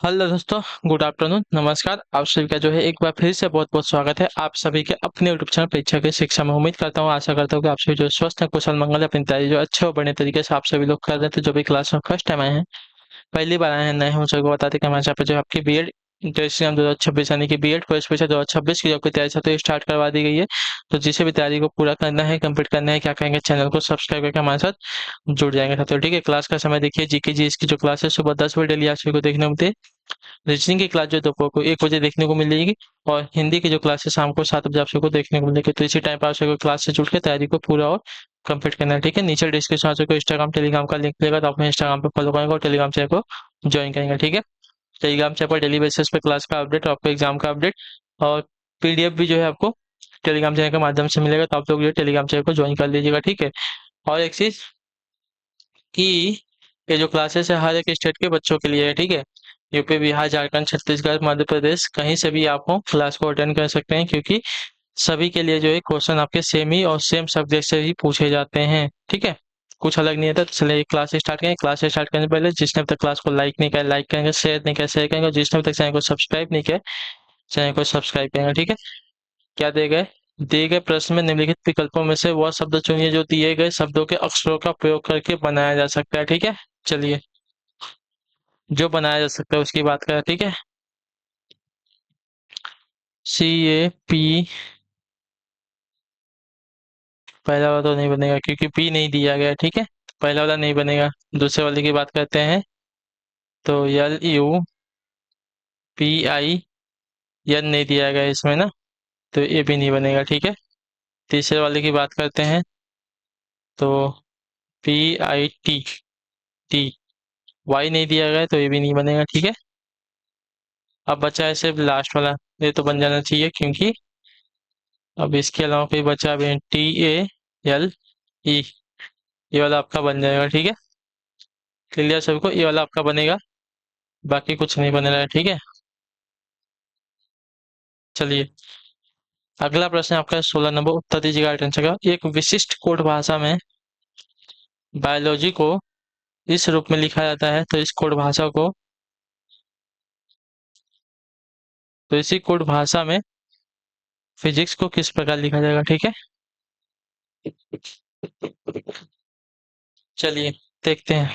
Hello दोस्तों, good afternoon, नमस्कार। आप सभी का जो है एक बार फिर से बहुत बहुत स्वागत है आप सभी के अपने यूट्यूब चैनल परीक्षा की शिक्षा में। उम्मीद करता हूँ, आशा करता हूँ कि आप सभी जो स्वस्थ हैं, कुशल मंगल है, अपनी तैयारी जो अच्छे और बढ़िया तरीके से आप सभी लोग कर रहे थे। जो भी क्लास में फर्स्ट टाइम आए हैं, पहली बार आए हैं, नए हैं, उन सभी को बताते कि हमारे यहाँ पे जो आपकी बीएड इंटर 2026 यानी कि बीएड फर्स्ट परीक्षा 2026 की जो आपकी तैयारी है तो स्टार्ट करवा दी गई है। तो जिसे भी तैयारी को पूरा करना है, कंप्लीट करना है, क्या कहेंगे, चैनल को सब्सक्राइब करके हमारे साथ जुड़ जाएंगे साथियों। ठीक है, क्लास का समय देखिए, जीके जी इसकी जो क्लास है सुबह 10 बजे डेली आप सभी को देखने को मिलती है। रीजनिंग की क्लास जो दोपहर को 1 बजे देखने को मिल जाएगी। और हिंदी की जो क्लास है शाम को 7 बजे आप सबको देखने को मिलेगी। तो इसी टाइम पर आप सबको क्लास से जुड़ के तैयारी को पूरा और कंप्लीट करना है। ठीक है, नीचे डिस्क्रिप्शन आप सबको इंस्टाग्राम टेलीग्राम का लिंक मिलेगा, तो आप इंस्टाग्राम पे फॉलो करेंगे और टेलीग्राम चैनल को ज्वाइन करेंगे। ठीक है, टेलीग्राम चैनल पर डेली बेसिस पे क्लास का अपडेट और आपको एग्जाम का अपडेट और पीडीएफ भी जो है आपको टेलीग्राम चैनल के माध्यम से मिलेगा। तो आप लोग जो टेलीग्राम चैनल को ज्वाइन कर लीजिएगा। ठीक है, और एक चीज कि ये जो क्लासेस है हर एक स्टेट के बच्चों के लिए है। ठीक है, यूपी, बिहार, झारखंड, छत्तीसगढ़, मध्य प्रदेश, कहीं से भी आप हो क्लास को अटेंड कर सकते हैं, क्योंकि सभी के लिए जो है क्वेश्चन आपके सेम ही और सेम सब्जेक्ट से ही पूछे जाते हैं। ठीक है, कुछ अलग नहीं होता। तो चलिए क्लास स्टार्ट करें। क्लास स्टार्ट करने से पहले जिसने अब तक क्लास को लाइक नहीं किया, लाइक करेंगे, शेयर नहीं किया, शेयर करेंगे, और जिसने अब तक चैनल को सब्सक्राइब नहीं किया, चैनल को सब्सक्राइब करेंगे। ठीक है, क्या दिए गए प्रश्न में निम्नलिखित विकल्पों में से वह शब्द चुनिए जो दिए गए शब्दों के अक्षरों का प्रयोग करके बनाया जा सकता है। ठीक है, चलिए जो बनाया जा सकता है उसकी बात करें। ठीक है, CAP पहला वाला तो नहीं बनेगा क्योंकि P नहीं दिया गया है। ठीक है, पहला वाला नहीं बनेगा। दूसरे वाले की बात करते हैं तो LUPIN नहीं दिया गया है इसमें ना, तो ये भी नहीं बनेगा। ठीक है, तीसरे वाले की बात करते हैं तो PIT Y नहीं दिया गया है, तो ये भी नहीं बनेगा। ठीक है, अब बचा है सिर्फ लास्ट वाला, ये तो बन जाना चाहिए क्योंकि अब इसके अलावा कोई बचा अभी TALE, ये वाला आपका बन जाएगा। ठीक है, क्लियर सबको, ये वाला आपका बनेगा, बाकी कुछ नहीं बने रहा है। ठीक है, चलिए अगला प्रश्न आपका 16 नंबर, उत्तर दीजिएगा अटेंशन का। एक विशिष्ट कोड भाषा में बायोलॉजी को इस रूप में लिखा जाता है, तो इस कोड भाषा को, तो इसी कोड भाषा में फिजिक्स को किस प्रकार लिखा जाएगा। ठीक है, चलिए देखते हैं।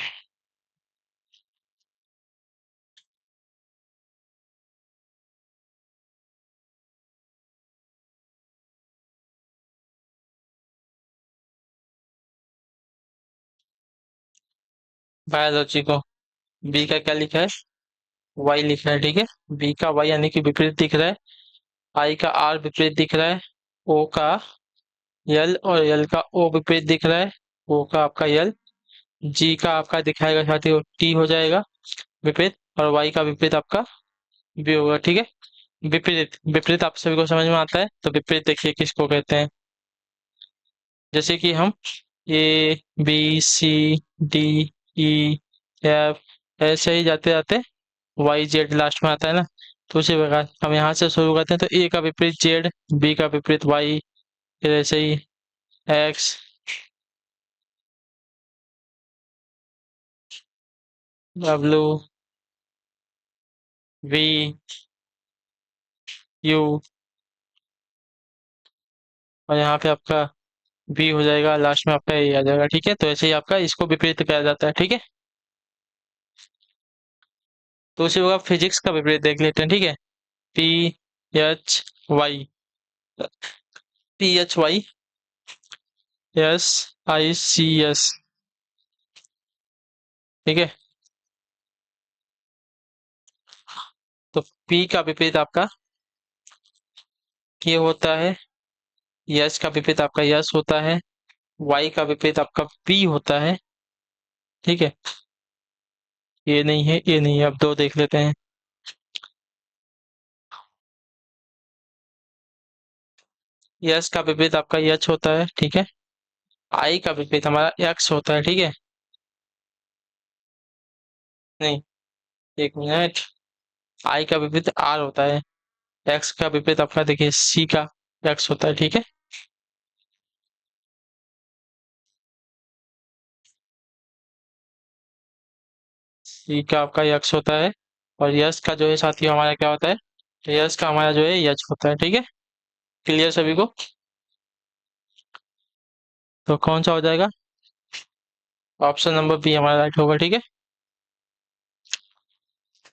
बायोलॉजी को बी का क्या लिखा है, वाई लिखा है। ठीक है, बी का वाई यानी कि विपरीत दिख रहा है, आई का आर विपरीत दिख रहा है, ओ का यल और यल का ओ विपरीत दिख रहा है, ओ का आपका यल, जी का आपका दिखाएगा साथियों टी हो जाएगा विपरीत, और वाई का विपरीत आपका बी होगा। ठीक है, विपरीत विपरीत आप सभी को समझ में आता है। तो विपरीत देखिए किसको कहते हैं, जैसे कि हम ABCDE F ऐसे ही जाते जाते YZ लास्ट में आता है ना, तो उसी प्रकार हम यहाँ से शुरू करते हैं। तो ए का विपरीत जेड, बी का विपरीत वाई, फिर ऐसे ही एक्स, डब्ल्यू, वी, यू, और यहाँ पे आपका बी हो जाएगा, लास्ट में आपका ए आ जाएगा। ठीक है, तो ऐसे ही आपका इसको विपरीत किया जाता है। ठीक है, तो उसी प्रकार फिजिक्स का विपरीत देख लेते हैं। ठीक है, PHY, PHYSICS। ठीक है, तो P का विपरीत आपका ये होता है, यस का विपरीत आपका यस होता है, वाई का विपरीत आपका पी होता है। ठीक है, ये नहीं है, ये नहीं है, अब दो देख लेते हैं। यस का विपरीत आपका यच होता है। ठीक है, आई का विपरीत हमारा एक्स होता है। ठीक है, नहीं, एक मिनट, आई का विपरीत आर होता है, एक्स का विपरीत आपका देखिए सी का एक्स होता है। ठीक है, सी का आपका एक्स होता है, और यश का जो है साथियों हमारा क्या होता है, यश का हमारा जो है यच होता है। ठीक है, क्लियर सभी को? तो कौन सा हो जाएगा? ऑप्शन नंबर बी हमारा राइट होगा। ठीक है,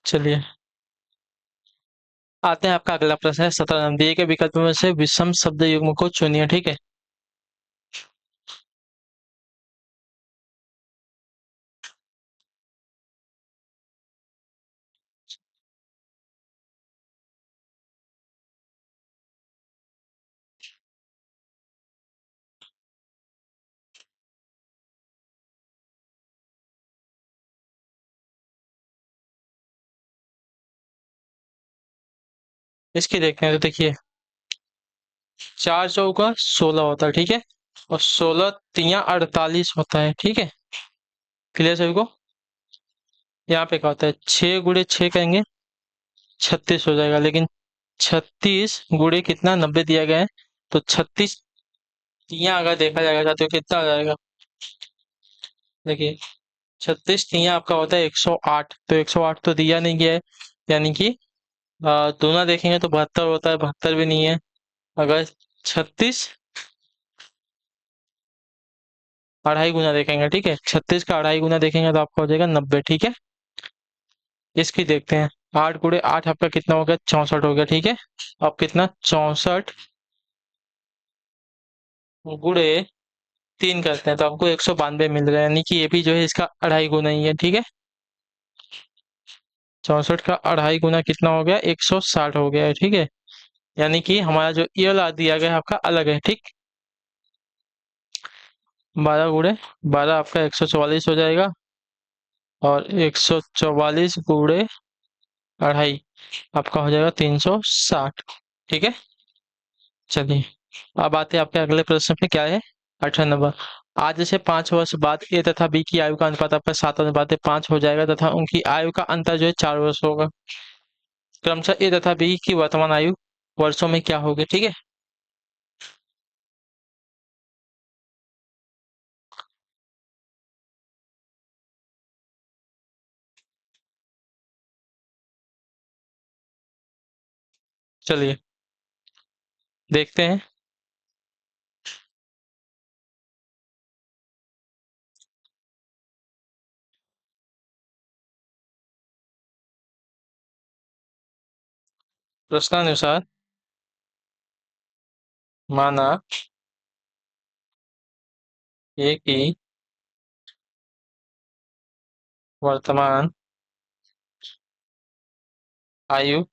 चलिए आते हैं आपका अगला प्रश्न है 17 दिए के विकल्प में से विषम शब्द युग्म को चुनिए। ठीक है, इसकी देखते हैं। तो देखिए, 4 चौका 16 होता है। ठीक है, और 16 तिया 48 होता है। ठीक है, क्लियर सभी को? यहाँ पे क्या होता है, 6 गुड़े 6 करेंगे 36 हो जाएगा, लेकिन 36 गुड़े कितना 90 दिया गया है, तो 36 तिया अगर देखा जाएगा तो कितना आ जाएगा? देखिए, 36 तिया आपका होता है 108, तो 108 तो दिया नहीं गया है, यानी कि दूना देखेंगे तो 72 होता है, 72 भी नहीं है। अगर 36 अढ़ाई गुना देखेंगे, ठीक है, 36 का अढ़ाई गुना देखेंगे तो आपका हो जाएगा 90। ठीक है, इसकी देखते हैं। 8 गुड़े 8 आपका कितना हो गया? 64 हो गया। ठीक है, अब कितना? 64 गुड़े 3 करते हैं तो आपको 192 मिल रहा है, यानी कि ये भी जो है इसका अढ़ाई गुना ही है। ठीक है, 64 का अढ़ाई गुना कितना हो गया? 160 हो गया है। ठीक है, यानी कि हमारा जो ये वाला दिया गया है आपका अलग है। ठीक, 12 गुड़े 12 आपका 144 हो जाएगा, और 144 गुड़े 2.5 आपका हो जाएगा 360। ठीक है, चलिए अब आते हैं आपके अगले प्रश्न पे। क्या है? 18 नंबर। आज से 5 वर्ष बाद ए तथा बी की आयु का अनुपात आपका 7:5 हो जाएगा तथा उनकी आयु का अंतर जो है 4 वर्ष होगा। क्रमशः ए तथा बी की वर्तमान आयु वर्षों में क्या होगी? ठीक है, चलिए देखते हैं। प्रश्नानुसार माना ए की वर्तमान आयु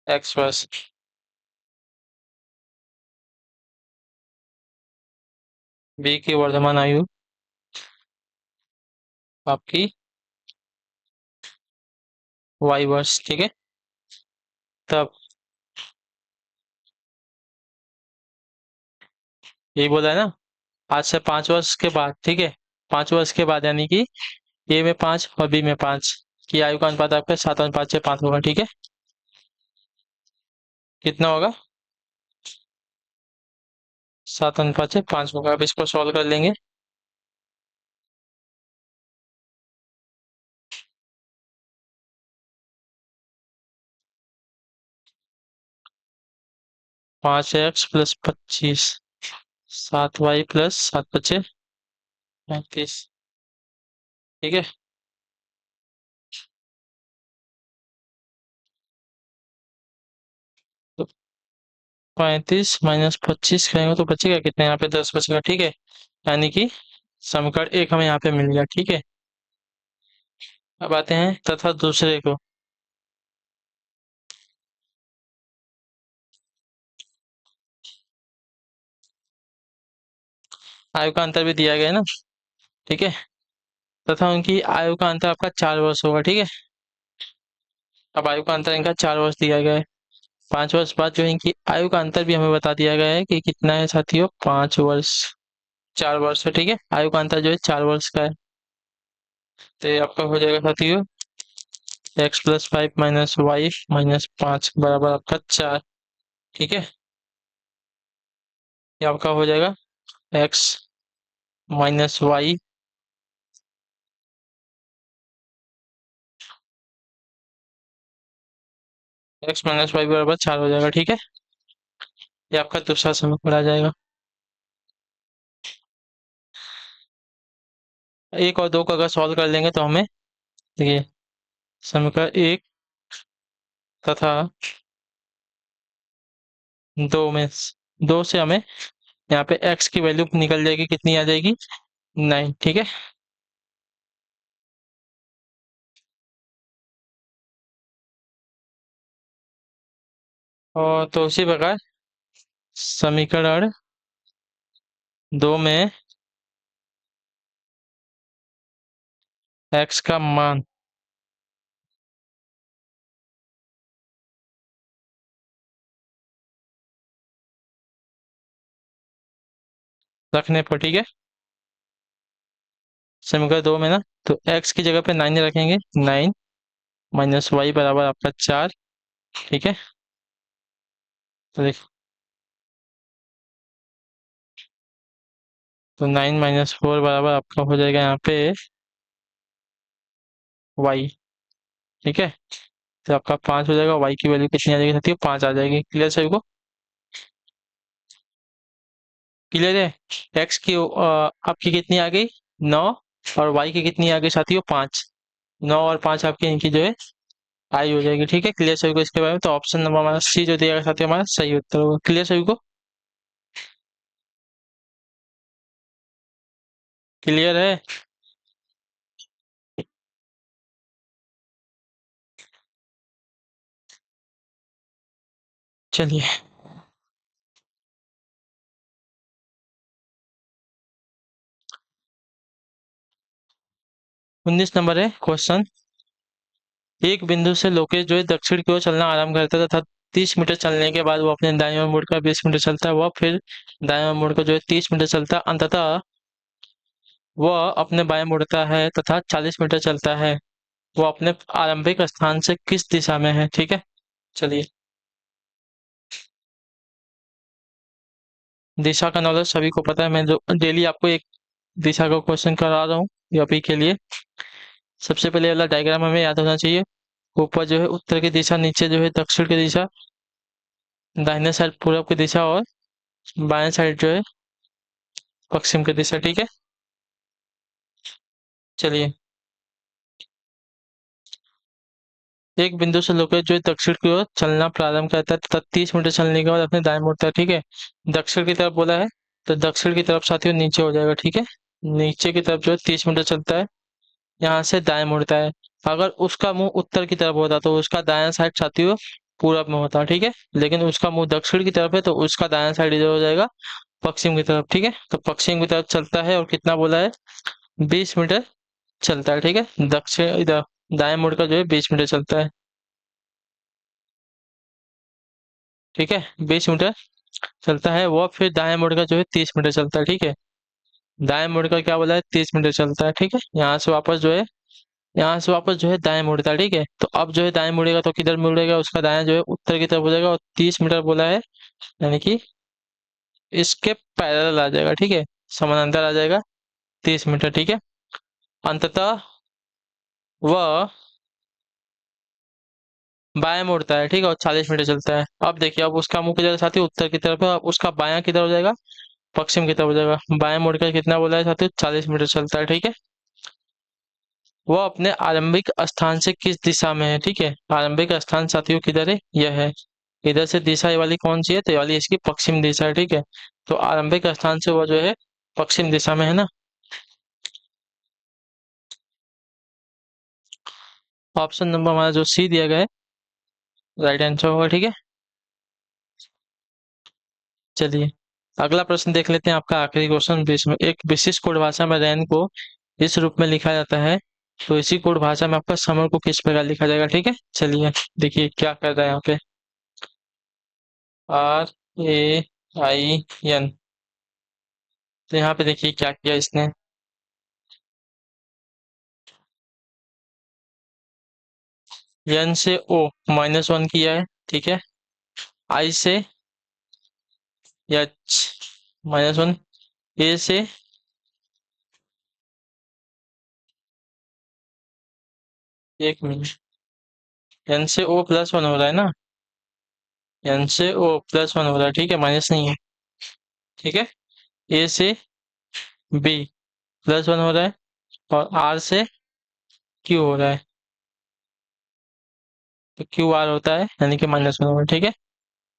x वर्ष, बी की वर्तमान आयु आपकी y वर्ष। ठीक है, तब यही बोला है ना, आज से 5 वर्ष के बाद। ठीक है, 5 वर्ष के बाद यानी कि ए में 5 और बी में 5 की आयु का अनुपात आपका 7:5 होगा। ठीक है, कितना होगा? 7:5 होगा। अब इसको सॉल्व कर लेंगे। 5x + 25 7y + 7 = 35। ठीक है, तो 35 - 25 करेंगे तो बचेगा कितना? यहाँ पे 10 बचेगा। ठीक है, यानी कि समीकरण 1 हमें यहाँ पे मिल गया। ठीक है, अब आते हैं तथा दूसरे को। आयु का अंतर भी दिया गया है ना। ठीक है, तथा उनकी आयु का अंतर आपका 4 वर्ष होगा। ठीक है, अब आयु का अंतर इनका 4 वर्ष दिया गया है। 5 वर्ष बाद जो है इनकी आयु का अंतर भी हमें बता दिया गया है कि कितना है साथियों? 5 वर्ष। 4 वर्ष है। ठीक है, आयु का अंतर जो है 4 वर्ष का है। तो ये आपका हो जाएगा साथियों x + 5 - y - 5 बराबर आपका 4। ठीक है, ये आपका हो जाएगा x - y x minus y बराबर 4 हो जाएगा। ठीक है, ये आपका दूसरा समीकरण आ जाएगा। एक और दो का अगर सॉल्व कर लेंगे तो हमें देखिए समीकरण एक तथा दो में दो से हमें यहाँ पे एक्स की वैल्यू निकल जाएगी, कितनी आ जाएगी 9। ठीक है, और तो उसी प्रकार समीकरण दो में एक्स का मान रखने पर, ठीक है, समीकरण दो में ना, तो एक्स की जगह पे 9 रखेंगे, 9 माइनस वाई बराबर आपका 4। ठीक है, तो देख, तो 9 - 4 बराबर आपका हो जाएगा यहाँ पे वाई। ठीक है, तो आपका 5 हो जाएगा, वाई की वैल्यू कितनी आ जाएगी साथियों, 5 आ जाएगी। क्लियर सभी को? क्लियर है? एक्स की आपकी कितनी आ गई 9, और वाई की कितनी आ गई साथियों 5। 9 और 5 आपकी इनकी जो है आई हो जाएगी। ठीक है, क्लियर सभी को इसके बारे में? तो ऑप्शन नंबर हमारा सी जो दिया गया साथियों हमारा सही उत्तर होगा। क्लियर सभी को? क्लियर है? चलिए, 19 नंबर है क्वेश्चन। एक बिंदु से लोकेश जो है दक्षिण की ओर चलना आरंभ करता है तथा 30 मीटर चलने के बाद वो अपने दाईं ओर मुड़कर 20 मीटर चलता है। वह फिर दाईं ओर मुड़कर जो है 30 मीटर चलता है। अंततः वह अपने बाएं मुड़ता है तथा 40 मीटर चलता है। वो अपने आरंभिक स्थान से किस दिशा में है? ठीक है, चलिए, दिशा का नॉलेज सभी को पता है, मैं जो डेली आपको एक दिशा का क्वेश्चन करा रहा हूँ यूपी के लिए। सबसे पहले वाला डायग्राम हमें याद होना चाहिए। ऊपर जो है उत्तर की दिशा, नीचे जो है दक्षिण की दिशा, दाहिने साइड पूरब की दिशा, और बाएं साइड जो है पश्चिम की दिशा। ठीक है, चलिए, एक बिंदु से लोकेश जो है दक्षिण की ओर चलना प्रारंभ करता है तथा 30 मीटर चलने के बाद अपने दाएं मुड़ता है। ठीक है, दक्षिण की तरफ बोला है, तो दक्षिण की तरफ साथियों नीचे हो जाएगा। ठीक है, नीचे की तरफ जो है 30 मीटर चलता है, यहाँ से दाएं मुड़ता है। अगर उसका मुंह उत्तर की तरफ होता तो उसका दायां साइड साथियों पूरब में होता। ठीक है, लेकिन उसका मुंह दक्षिण की तरफ है तो उसका दायां साइड इधर हो जाएगा पश्चिम की तरफ। ठीक है, तो पश्चिम की तरफ चलता है और कितना बोला है 20 मीटर चलता है। ठीक है, दक्षिण इधर दाएं मुड़कर जो है 20 मीटर चलता है। ठीक है, 20 मीटर चलता है, वो फिर दाएं मुड़कर जो है 30 मीटर चलता है। ठीक है, दाएं मुड़कर क्या बोला है 30 मीटर चलता है। ठीक है, यहाँ से वापस जो है दाएं मुड़ता है। ठीक है, तो अब जो है दाएं मुड़ेगा तो किधर मुड़ेगा, उसका दायां जो है उत्तर की तरफ हो जाएगा, और 30 मीटर बोला है, यानी कि इसके पैरेलल आ जाएगा। ठीक है, समानांतर आ जाएगा 30 मीटर। ठीक है, अंततः वह बाएं मुड़ता है। ठीक है, और 40 मीटर चलता है। अब देखिए, अब उसका मुंह किधर है साथी, उत्तर की तरफ है, अब उसका बायां किधर हो जाएगा, पश्चिम की तरफ हो जाएगा। बाएं मुड़कर कितना बोला है साथी, 40 मीटर चलता है। ठीक है, वह अपने आरंभिक स्थान से किस दिशा में है? ठीक है, आरंभिक स्थान साथियों किधर है, यह है। इधर से दिशा ये वाली कौन सी है, तो ये वाली इसकी पश्चिम दिशा है। ठीक है, तो आरंभिक स्थान से वह जो है पश्चिम दिशा में है ना। ऑप्शन नंबर हमारा जो सी दिया गया है राइट आंसर होगा। ठीक है, चलिए, अगला प्रश्न देख लेते हैं, आपका आखिरी क्वेश्चन। में एक विशिष्ट कोड भाषा में रैन को इस रूप में लिखा जाता है, तो इसी कोड भाषा में आपका समर को किस प्रकार लिखा जाएगा? ठीक है, चलिए, देखिए क्या कर रहा है यहाँ पे, RAIN। तो यहाँ पे देखिए क्या किया इसने, एन से ओ -1 किया है। ठीक है, आई से एच -1, ए से एक मिनट, एन से ओ +1 हो रहा है ना, एन से ओ प्लस वन हो रहा है, ठीक है, माइनस नहीं है। ठीक है, ए से बी प्लस वन हो रहा है, और आर से क्यू हो रहा है, तो क्यू आर होता है यानी कि माइनस वन होगा। ठीक है,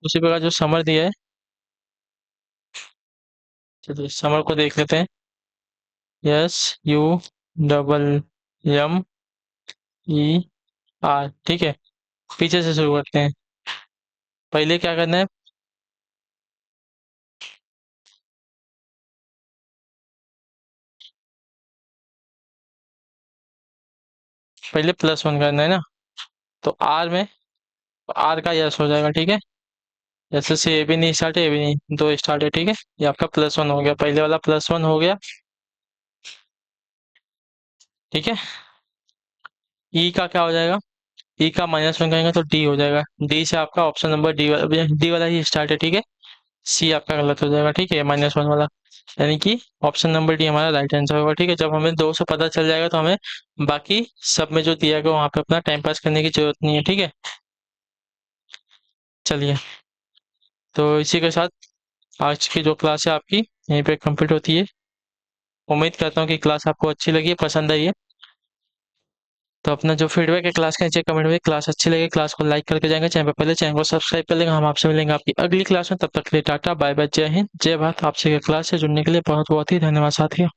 उसी प्रकार जो समर दिया है, चलिए समर को देख लेते हैं। S U double M E R, ठीक है। पीछे से शुरू करते हैं। पहले क्या करना है, पहले प्लस वन करना है ना, तो आर में आर का यस हो जाएगा। ठीक है, जैसे से ए भी नहीं स्टार्ट है, ए भी नहीं, दो स्टार्ट है। ठीक है, ये आपका प्लस वन हो गया, पहले वाला प्लस वन हो गया। ठीक है, ई का क्या हो जाएगा, ई का माइनस वन करेंगे तो डी हो जाएगा। डी से आपका ऑप्शन नंबर डी वाला ही स्टार्ट है। ठीक है, सी आपका गलत हो जाएगा। ठीक है, माइनस वन वाला, यानी कि ऑप्शन नंबर डी हमारा राइट आंसर होगा। ठीक है, जब हमें दो से पता चल जाएगा तो हमें बाकी सब में जो दिया गया वहां पे अपना टाइम पास करने की जरूरत नहीं है। ठीक है, चलिए, तो इसी के साथ आज की जो क्लास है आपकी यहीं पे कंप्लीट होती है। उम्मीद करता हूँ कि क्लास आपको अच्छी लगी है, पसंद आई है। तो अपना जो फीडबैक है क्लास का नीचे कमेंट में, क्लास अच्छी लगे क्लास को लाइक करके जाएंगे, चैनल पर पहले चैनल को सब्सक्राइब कर लेंगे। हम आपसे मिलेंगे आपकी अगली क्लास में, तब तक के लिए टाटा बाय बाय, जय हिंद जय भारत। आपसे क्लास से जुड़ने के लिए बहुत बहुत ही धन्यवाद साथियों।